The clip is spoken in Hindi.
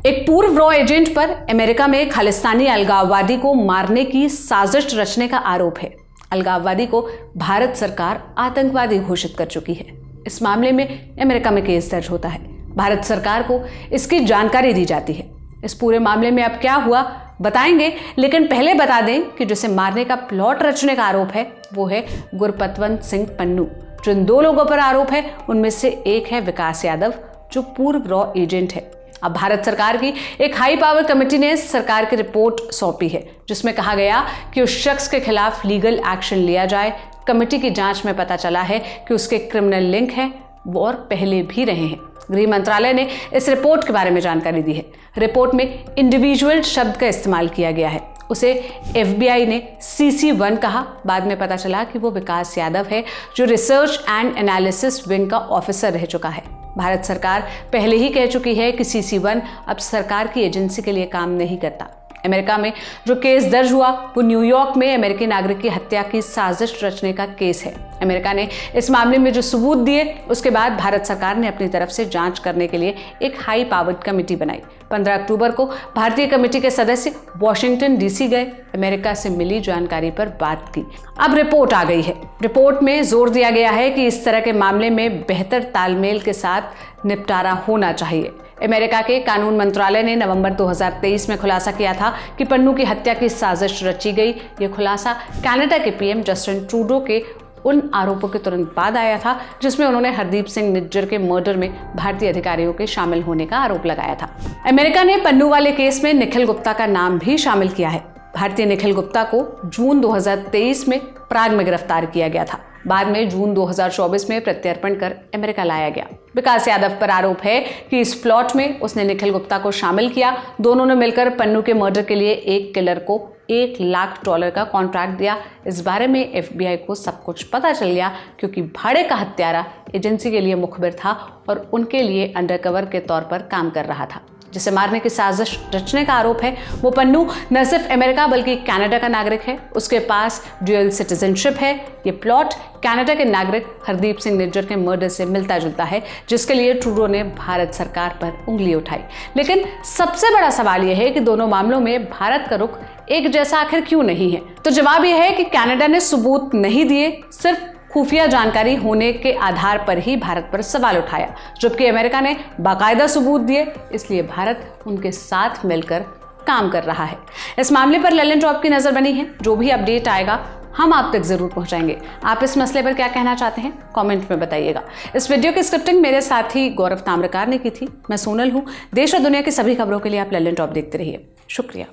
एक पूर्व रॉ एजेंट पर अमेरिका में खालिस्तानी अलगाववादी को मारने की साजिश रचने का आरोप है। अलगाववादी को भारत सरकार आतंकवादी घोषित कर चुकी है। इस मामले में अमेरिका में केस दर्ज होता है। भारत सरकार को इसकी जानकारी दी जाती है। इस पूरे मामले में अब क्या हुआ बताएंगे, लेकिन पहले बता दें कि जिसे मारने का प्लॉट रचने का आरोप है वो है गुरपतवंत सिंह पन्नू। जिन दो लोगों पर आरोप है उनमें से एक है विकास यादव, जो पूर्व रॉ एजेंट है। अब भारत सरकार की एक हाई पावर कमेटी ने सरकार की रिपोर्ट सौंपी है, जिसमें कहा गया कि उस शख्स के खिलाफ लीगल एक्शन लिया जाए। कमेटी की जांच में पता चला है कि उसके क्रिमिनल लिंक हैं और पहले भी रहे हैं। गृह मंत्रालय ने इस रिपोर्ट के बारे में जानकारी दी है। रिपोर्ट में इंडिविजुअल शब्द का इस्तेमाल किया गया है। उसे FBI ने CC1 कहा। बाद में पता चला कि वो विकास यादव है, जो रिसर्च एंड एनालिसिस विंग का ऑफिसर रह चुका है। भारत सरकार पहले ही कह चुकी है कि CC1 अब सरकार की एजेंसी के लिए काम नहीं करता। अमेरिका में जो केस दर्ज हुआ वो न्यूयॉर्क में अमेरिकी नागरिक की हत्या की साजिश रचने का केस है। अमेरिका ने इस मामले में जो सबूत दिए उसके बाद भारत सरकार ने अपनी तरफ से जांच करने के लिए एक हाई पावर्ड कमेटी बनाई। 15 अक्टूबर को भारतीय कमेटी के सदस्य वॉशिंगटन DC गए, अमेरिका से मिली जानकारी पर बात की। अब रिपोर्ट आ गई है। रिपोर्ट में जोर दिया गया है कि इस तरह के मामले में बेहतर तालमेल के साथ निपटारा होना चाहिए। अमेरिका के कानून मंत्रालय ने नवंबर 2023 में खुलासा किया था कि पन्नू की हत्या की साजिश रची गई। ये खुलासा कनाडा के PM जस्टिन ट्रूडो के उन आरोपों के तुरंत बाद आया था जिसमें उन्होंने हरदीप सिंह निज्जर के मर्डर में भारतीय अधिकारियों के शामिल होने का आरोप लगाया था। अमेरिका ने पन्नू वाले केस में निखिल गुप्ता का नाम भी शामिल किया है। भारतीय निखिल गुप्ता को जून 2023 में प्राग में गिरफ्तार किया गया था। बाद में जून 2024 में प्रत्यर्पण कर अमेरिका लाया गया। विकास यादव पर आरोप है कि इस प्लॉट में उसने निखिल गुप्ता को शामिल किया। दोनों ने मिलकर पन्नू के मर्डर के लिए एक किलर को $1 लाख का कॉन्ट्रैक्ट दिया। इस बारे में FBI को सब कुछ पता चल गया, क्योंकि भाड़े का हत्यारा एजेंसी के लिए मुखबिर था और उनके लिए अंडरकवर के तौर पर काम कर रहा था। जिसे मारने की साजिश रचने का आरोप है वो पन्नू न सिर्फ अमेरिका बल्कि कनाडा का नागरिक है। उसके पास ड्यूअल सिटीजनशिप है। ये प्लॉट कनाडा के नागरिक हरदीप सिंह निज्जर के मर्डर से मिलता जुलता है, जिसके लिए ट्रूडो ने भारत सरकार पर उंगली उठाई। लेकिन सबसे बड़ा सवाल यह है कि दोनों मामलों में भारत का रुख एक जैसा आखिर क्यों नहीं है? तो जवाब यह है कि कनाडा ने सबूत नहीं दिए, सिर्फ खुफिया जानकारी होने के आधार पर ही भारत पर सवाल उठाया, जबकि अमेरिका ने बाकायदा सबूत दिए। इसलिए भारत उनके साथ मिलकर काम कर रहा है। इस मामले पर ललन टॉप की नजर बनी है। जो भी अपडेट आएगा हम आप तक जरूर पहुंचाएंगे। आप इस मसले पर क्या कहना चाहते हैं कमेंट में बताइएगा। इस वीडियो की स्क्रिप्टिंग मेरे साथी गौरव ताम्रकार ने की थी। मैं सोनल हूं। देश और दुनिया की सभी खबरों के लिए आप ललन टॉप देखते रहिए। शुक्रिया।